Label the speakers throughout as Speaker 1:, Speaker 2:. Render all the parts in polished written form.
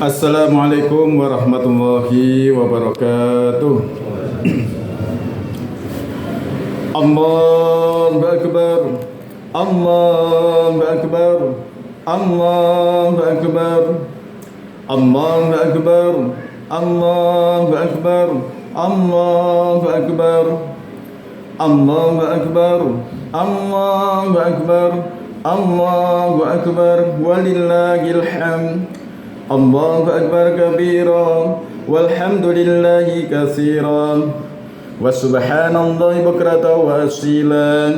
Speaker 1: Assalamualaikum warahmatullahi wabarakatuh. Allahu Akbar. Allahu Akbar. Allahu Akbar. Allahu Akbar. Allahu Akbar. Allahu Akbar. Allahu Akbar. Allahu Akbar. Allahu Akbar. Walillahil hamd. Allahu Akbar kabira walhamdulillahi katsira wa subhanallahi bukratan wa asila.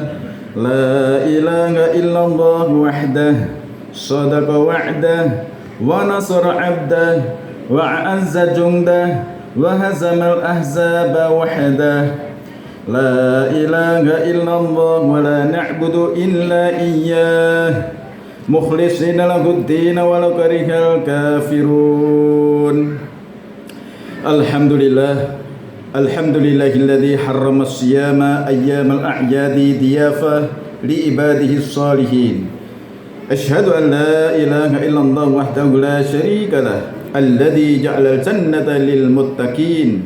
Speaker 1: La ilaha illallah wahdah sadaqa wa'dah wa nasara 'abdah wa a'azza jundah wa hazamal ahzaba wahdah. La ilaha illallah wa la na'budu illa iyyah mukhlisina lahuddin walau karihal kafirun. Alhamdulillahilladzi harrama as-siyama ayyamal a'yadi diyafa li ibadihi as-salihin. Asyhadu an la ilaha illallah wahdahu la syarika lah alladzi ja'ala al-jannata lil muttaqin.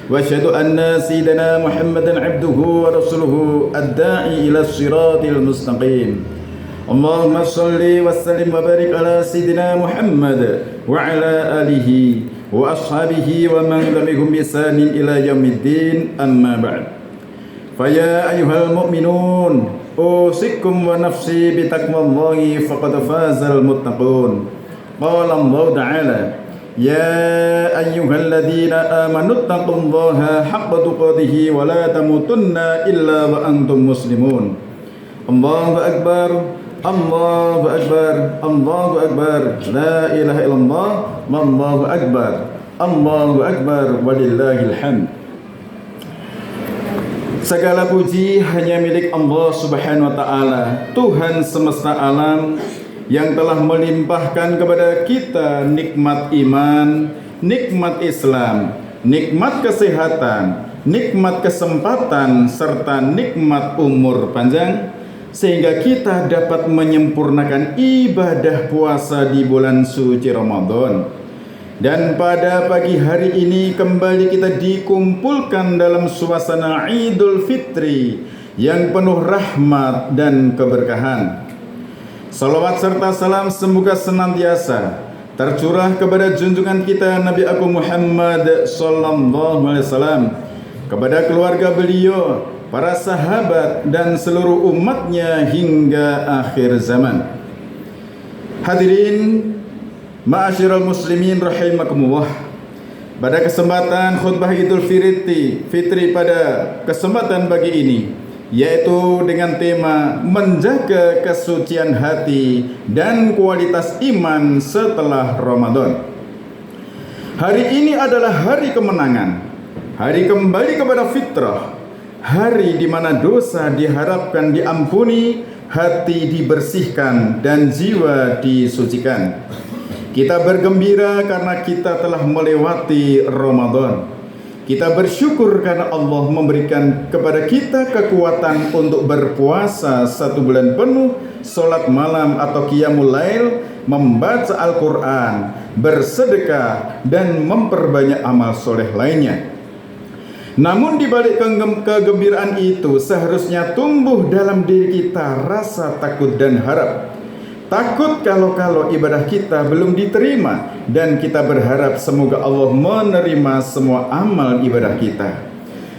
Speaker 1: Wa asyhadu anna sayyidana Muhammadan 'abduhu wa rasuluhu ad-da'i ila as-siratil mustaqim. Allahumma salli wa sallim wa barik ala Sayyidina Muhammad wa ala alihi wa ashabihi wa man tabi'ahum bi ihsanin ila yaumiddin, amma ba'd. Faya ayyuhal mu'minun usikum wa nafsi bi taqwallahi faqad fazal muttaqun. Qala Allah ta'ala ya ayyuhalladzina amanu taqullaha haqqa tuqatih wa la tamutunna illa wa antum muslimun. Allahu akbar. Allahu Akbar, Allahu Akbar, la ilaha illallah, wallahu akbar, Allahu Akbar, walillahil hamd. Segala puji hanya milik Allah Subhanahu wa taala, Tuhan semesta alam yang telah melimpahkan kepada kita nikmat iman, nikmat Islam, nikmat kesehatan, nikmat kesempatan serta nikmat umur panjang, sehingga kita dapat menyempurnakan ibadah puasa di bulan suci Ramadan. Dan pada pagi hari ini kembali kita dikumpulkan dalam suasana Idul Fitri yang penuh rahmat dan keberkahan. Salawat serta salam semoga senantiasa tercurah kepada junjungan kita Nabi Agung Muhammad sallallahu alaihi wasallam, kepada keluarga beliau, para sahabat dan seluruh umatnya hingga akhir zaman. Hadirin ma'asyiral muslimin rahimakumullah. Pada kesempatan khutbah Idul Fitri pada kesempatan pagi ini, yaitu dengan tema menjaga kesucian hati dan kualitas iman setelah Ramadan. Hari ini adalah hari kemenangan, hari kembali kepada fitrah, hari di mana dosa diharapkan diampuni, hati dibersihkan, dan jiwa disucikan. Kita bergembira karena kita telah melewati Ramadan. Kita bersyukur karena Allah memberikan kepada kita kekuatan untuk berpuasa 1 bulan penuh, sholat malam atau qiyamul lail, membaca Al-Quran, bersedekah, dan memperbanyak amal soleh lainnya. Namun di balik kegembiraan itu seharusnya tumbuh dalam diri kita rasa takut dan harap. Takut kalau ibadah kita belum diterima, dan kita berharap semoga Allah menerima semua amal ibadah kita.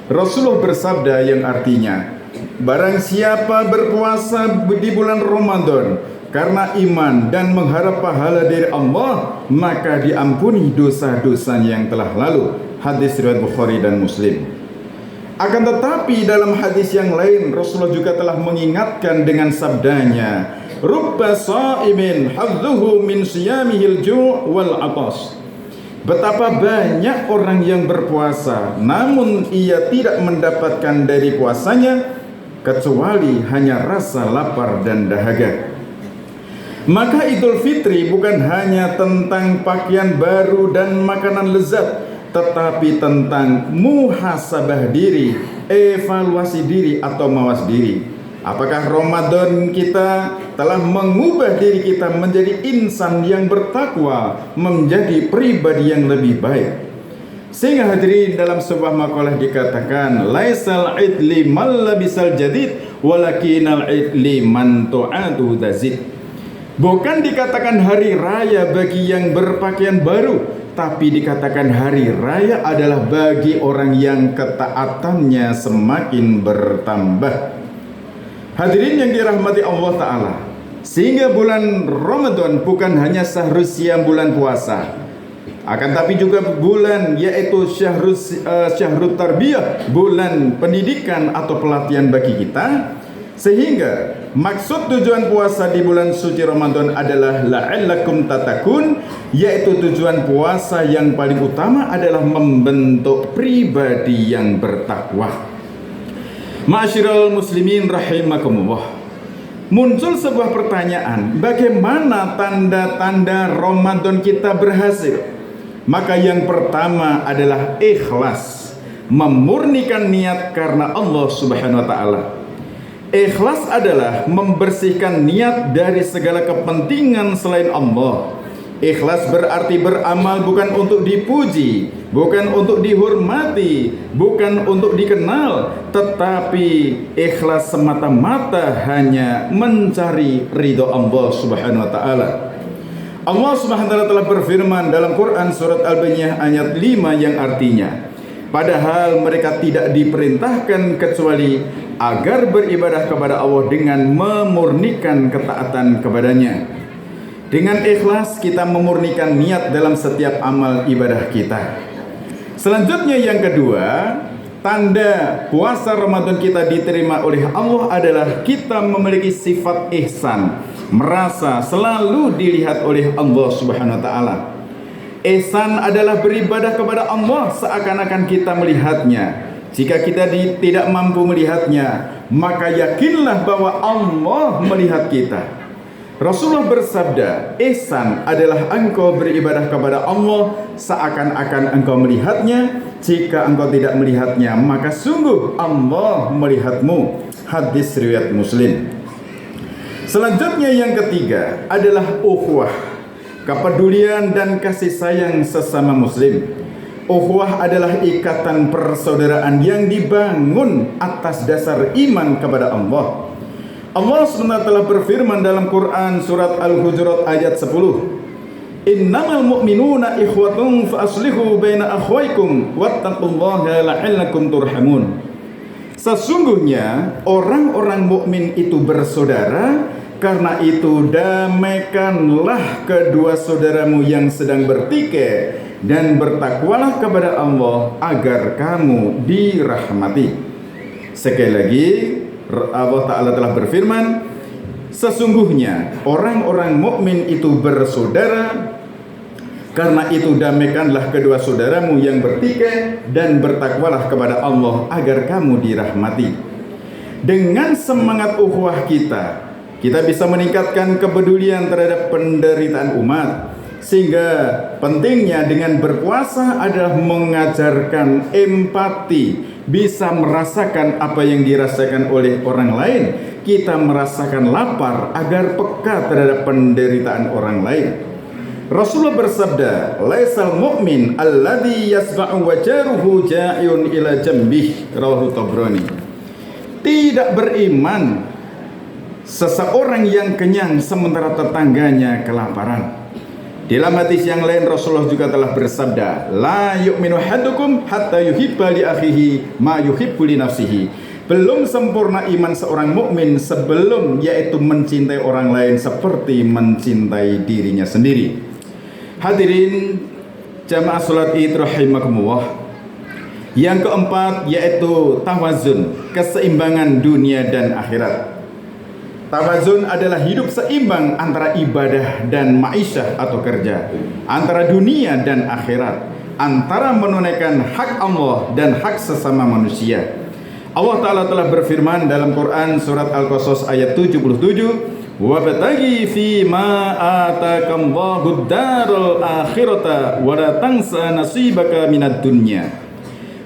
Speaker 1: Rasulullah bersabda yang artinya, barang siapa berpuasa di bulan Ramadan karena iman dan mengharap pahala dari Allah, maka diampuni dosa-dosanya yang telah lalu. Hadis riwayat Bukhari dan Muslim. Akan tetapi dalam hadis yang lain Rasulullah juga telah mengingatkan dengan sabdanya, rubba sha'imin hadzuhu min siyamihil ju' wal 'atas. Betapa banyak orang yang berpuasa namun ia tidak mendapatkan dari puasanya kecuali hanya rasa lapar dan dahaga. Maka Idul Fitri bukan hanya tentang pakaian baru dan makanan lezat, tetapi tentang muhasabah diri, evaluasi diri atau mawas diri. Apakah Ramadan kita telah mengubah diri kita menjadi insan yang bertakwa, menjadi pribadi yang lebih baik? Sehingga hadirin, dalam sebuah makalah dikatakan, laisal id liman labisal jadid walakinal id liman tu'adu dazid. Bukan dikatakan hari raya bagi yang berpakaian baru, tapi dikatakan hari raya adalah bagi orang yang ketaatannya semakin bertambah. Hadirin yang dirahmati Allah Ta'ala, sehingga bulan Ramadan bukan hanya syahrul bulan puasa, akan tapi juga bulan yaitu syahrul tarbiyah, bulan pendidikan atau pelatihan bagi kita. Sehingga maksud tujuan puasa di bulan suci Ramadan adalah la'allakum tatakun, yaitu tujuan puasa yang paling utama adalah membentuk pribadi yang bertakwa. Ma'asyiral muslimin rahimakumullah, muncul sebuah pertanyaan, bagaimana tanda-tanda Ramadan kita berhasil? Maka yang pertama adalah ikhlas, memurnikan niat karena Allah Subhanahu wa taala. Ikhlas adalah membersihkan niat dari segala kepentingan selain Allah. Ikhlas berarti beramal bukan untuk dipuji, bukan untuk dihormati, bukan untuk dikenal, tetapi ikhlas semata-mata hanya mencari ridho Allah Subhanahu wa taala. Allah Subhanahu wa taala telah berfirman dalam Quran surat Al-Baqarah ayat 5 yang artinya, padahal mereka tidak diperintahkan kecuali agar beribadah kepada Allah dengan memurnikan ketaatan kepadanya. Dengan ikhlas kita memurnikan niat dalam setiap amal ibadah kita. Selanjutnya yang kedua, tanda puasa Ramadan kita diterima oleh Allah adalah kita memiliki sifat ihsan, merasa selalu dilihat oleh Allah Subhanahu wa taala. Ihsan adalah beribadah kepada Allah seakan-akan kita melihatnya. Jika kita tidak mampu melihatnya, maka yakinlah bahwa Allah melihat kita. Rasulullah bersabda, ihsan adalah engkau beribadah kepada Allah seakan-akan engkau melihatnya. Jika engkau tidak melihatnya, maka sungguh Allah melihatmu. Hadis riwayat Muslim. Selanjutnya yang ketiga adalah ukhuwah, kepedulian dan kasih sayang sesama muslim. Ukhuwah adalah ikatan persaudaraan yang dibangun atas dasar iman kepada Allah. Allah SWT telah berfirman dalam Quran surat Al-Hujurat ayat 10, innamal mu'minuna ikhwatun fa aslihu baina akhwaikum wattaqullaha la'allakum turhamun. Sesungguhnya orang-orang mukmin itu bersaudara, karena itu damaikanlah kedua saudaramu yang sedang bertikai dan bertakwalah kepada Allah agar kamu dirahmati. Sekali lagi, Allah Ta'ala telah berfirman, sesungguhnya orang-orang mukmin itu bersaudara, karena itu damaikanlah kedua saudaramu yang bertikai dan bertakwalah kepada Allah agar kamu dirahmati. Dengan semangat ukhuwah kita bisa meningkatkan kepedulian terhadap penderitaan umat. Sehingga pentingnya dengan berpuasa adalah mengajarkan empati, bisa merasakan apa yang dirasakan oleh orang lain. Kita merasakan lapar agar peka terhadap penderitaan orang lain. Rasulullah bersabda, laisal mu'min alladhi yasba'u wajaruhu ja'yun ila jambih, rawahu Tabrani. Tidak beriman seseorang yang kenyang sementara tetangganya kelaparan. Dalam hadis yang lain Rasulullah juga telah bersabda, la yu'minu ahadukum hatta yuhibba li akhihi ma yuhibbu li nafsihi. Belum sempurna iman seorang mukmin sebelum yaitu mencintai orang lain seperti mencintai dirinya sendiri. Hadirin jamaah salat Id rahimakumullah. Yang keempat yaitu tawazun, keseimbangan dunia dan akhirat. Tawazun adalah hidup seimbang antara ibadah dan ma'isyah atau kerja, antara dunia dan akhirat, antara menunaikan hak Allah dan hak sesama manusia. Allah Ta'ala telah berfirman dalam Quran surat Al-Qasas ayat 77, wabtaghi fi ma atakamallahu ad-daral akhirata wa la tansa nasibaka minad dunya.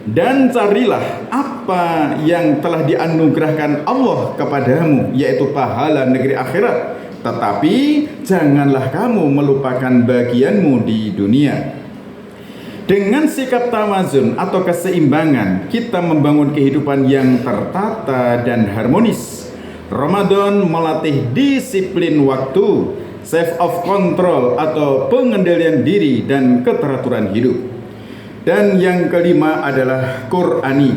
Speaker 1: Dan carilah apa yang telah dianugerahkan Allah kepadamu, yaitu pahala negeri akhirat. Tetapi janganlah kamu melupakan bagianmu di dunia. Dengan sikap tawazun atau keseimbangan, kita membangun kehidupan yang tertata dan harmonis. Ramadan melatih disiplin waktu, self of control atau pengendalian diri dan keteraturan hidup. Dan yang kelima adalah Qur'ani.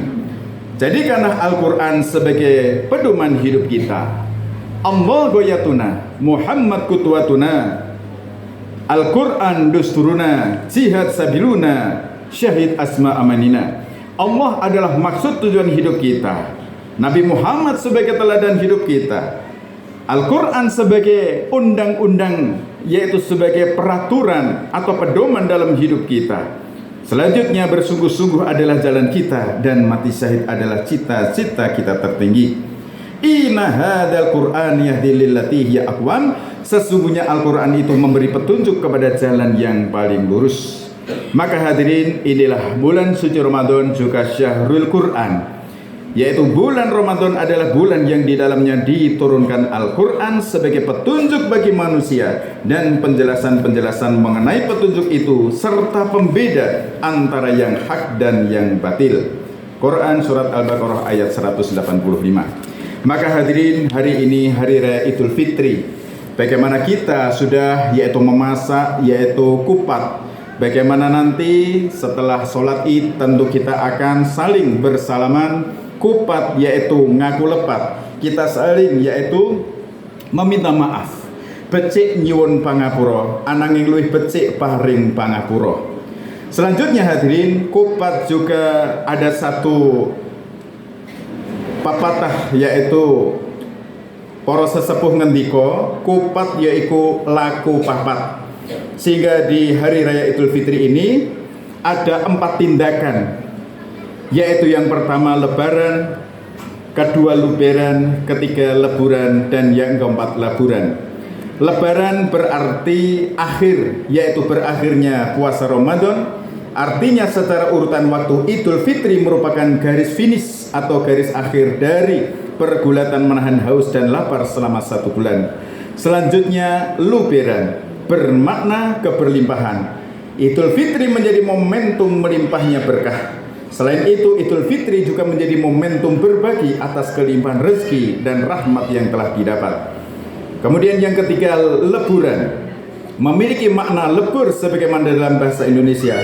Speaker 1: Jadikanlah Al-Quran sebagai pedoman hidup kita. Allah goyatuna, Muhammad kutwatuna, Al-Quran dusturuna, jihad sabiluna, syahid asma amanina. Allah adalah maksud tujuan hidup kita, Nabi Muhammad sebagai teladan hidup kita, Al-Quran sebagai undang-undang, yaitu sebagai peraturan atau pedoman dalam hidup kita. Selanjutnya bersungguh-sungguh adalah jalan kita, dan mati syahid adalah cita-cita kita tertinggi. Inna hadzal Qur'an yahdi lillati hiya aqwam. Sesungguhnya Al-Quran itu memberi petunjuk kepada jalan yang paling lurus. Maka hadirin, inilah bulan suci Ramadan juga Syahrul Quran, yaitu bulan Ramadan adalah bulan yang di dalamnya diturunkan Al-Quran sebagai petunjuk bagi manusia dan penjelasan-penjelasan mengenai petunjuk itu serta pembeda antara yang hak dan yang batil. Quran surat Al-Baqarah ayat 185. Maka hadirin, hari ini hari raya Idul Fitri. Bagaimana kita sudah yaitu memasak yaitu kupat. Bagaimana nanti setelah sholat Id tentu kita akan saling bersalaman. Kupat yaitu ngaku lepat, kita saling yaitu meminta maaf. Becik nyuwun pangapura, ananging luwih becik paring pangapura. Selanjutnya hadirin, kupat juga ada satu papatah, yaitu para sesepuh ngendika kupat yaitu laku papat. Sehingga di hari raya Idul Fitri ini ada 4 tindakan, yaitu yang pertama lebaran, kedua luberan, ketiga leburan, dan yang keempat laburan. Lebaran berarti akhir, yaitu berakhirnya puasa Ramadan. Artinya secara urutan waktu Idul Fitri merupakan garis finish atau garis akhir dari pergulatan menahan haus dan lapar selama 1 bulan. Selanjutnya luberan, bermakna keberlimpahan. Idul Fitri menjadi momentum melimpahnya berkah. Selain itu, Idul Fitri juga menjadi momentum berbagi atas kelimpahan rezeki dan rahmat yang telah didapat. Kemudian yang ketiga, leburan, memiliki makna lebur sebagaimana dalam bahasa Indonesia.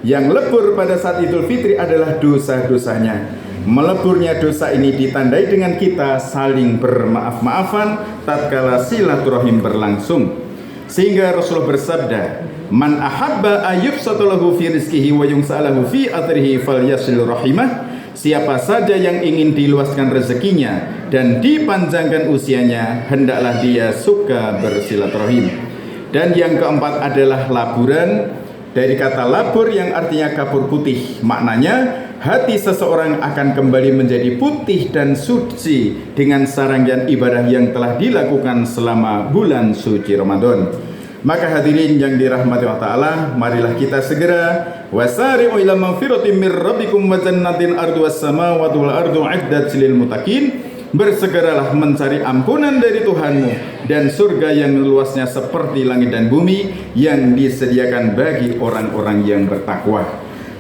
Speaker 1: Yang lebur pada saat Idul Fitri adalah dosa-dosanya. Meleburnya dosa ini ditandai dengan kita saling bermaaf-maafan tatkala silaturahim berlangsung. Sehingga Rasulullah bersabda, man ahabba ayyubsatalahu fi rizqihi wa yungsa'alahu fi athrihi falyasil rahimah. Siapa saja yang ingin diluaskan rezekinya dan dipanjangkan usianya, hendaklah dia suka bersilaturahim. Dan yang keempat adalah laburan, dari kata labur yang artinya kapur putih. Maknanya hati seseorang akan kembali menjadi putih dan suci dengan saranggan ibadah yang telah dilakukan selama bulan suci Ramadan. Maka hadirin yang dirahmati Allah Ta'ala, marilah kita segera wasari'u ila magfiratin mir rabbikum wa jannatin arduwas samawati wal ardu iddat lil muttaqin. Bersegeralah mencari ampunan dari Tuhanmu dan surga yang luasnya seperti langit dan bumi yang disediakan bagi orang-orang yang bertakwa.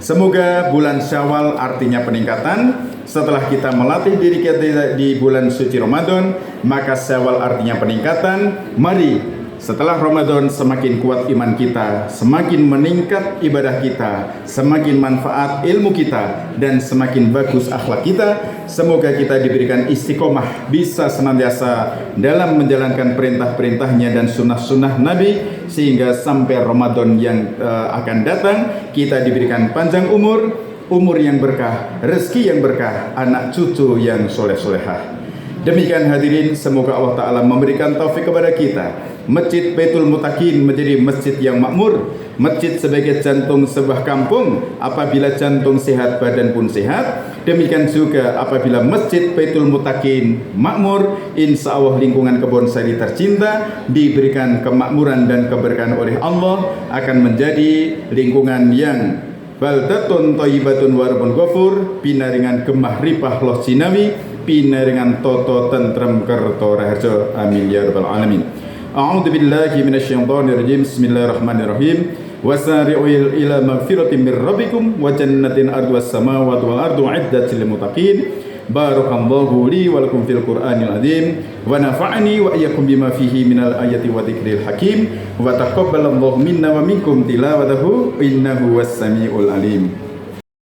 Speaker 1: Semoga bulan Syawal artinya peningkatan. Setelah kita melatih diri kita di bulan suci Ramadan, maka Syawal artinya peningkatan. Mari setelah Ramadan semakin kuat iman kita, semakin meningkat ibadah kita, semakin manfaat ilmu kita, dan semakin bagus akhlak kita. Semoga kita diberikan istiqomah, bisa senantiasa dalam menjalankan perintah-perintahnya dan sunnah-sunnah Nabi, sehingga sampai Ramadan yang akan datang kita diberikan panjang umur, umur yang berkah, rezeki yang berkah, anak cucu yang soleh-solehah. Demikian hadirin, semoga Allah Ta'ala memberikan taufik kepada kita. Masjid Baitul Muttaqin menjadi masjid yang makmur. Masjid sebagai jantung sebuah kampung. Apabila jantung sehat, badan pun sehat. Demikian juga apabila Masjid Baitul Muttaqin makmur, insya Allah lingkungan Kebon Sari tercinta diberikan kemakmuran dan keberkahan oleh Allah, akan menjadi lingkungan yang baldatun thayyibatun warabun ghafur pinaringan gemah ripah loh sinawi pinaringan toto tentrem kerto raharjo amin ya rabbal alamin. A'udzu billahi minasyaitonir rajim. Bismillahirrahmanirrahim. Wasari'u ila magfiratin mir rabbikum wa jannatin arduhas samawati wal ardu 'iddatil lil muttaqin. Barakallahu li wa lakum fil Qur'anil azim wa nafa'ani wa iyyakum bima fihi minal ayati wa dzikril hakim wa taqabbalallahu minna wa minkum tilawatahu innahu was samiul alim.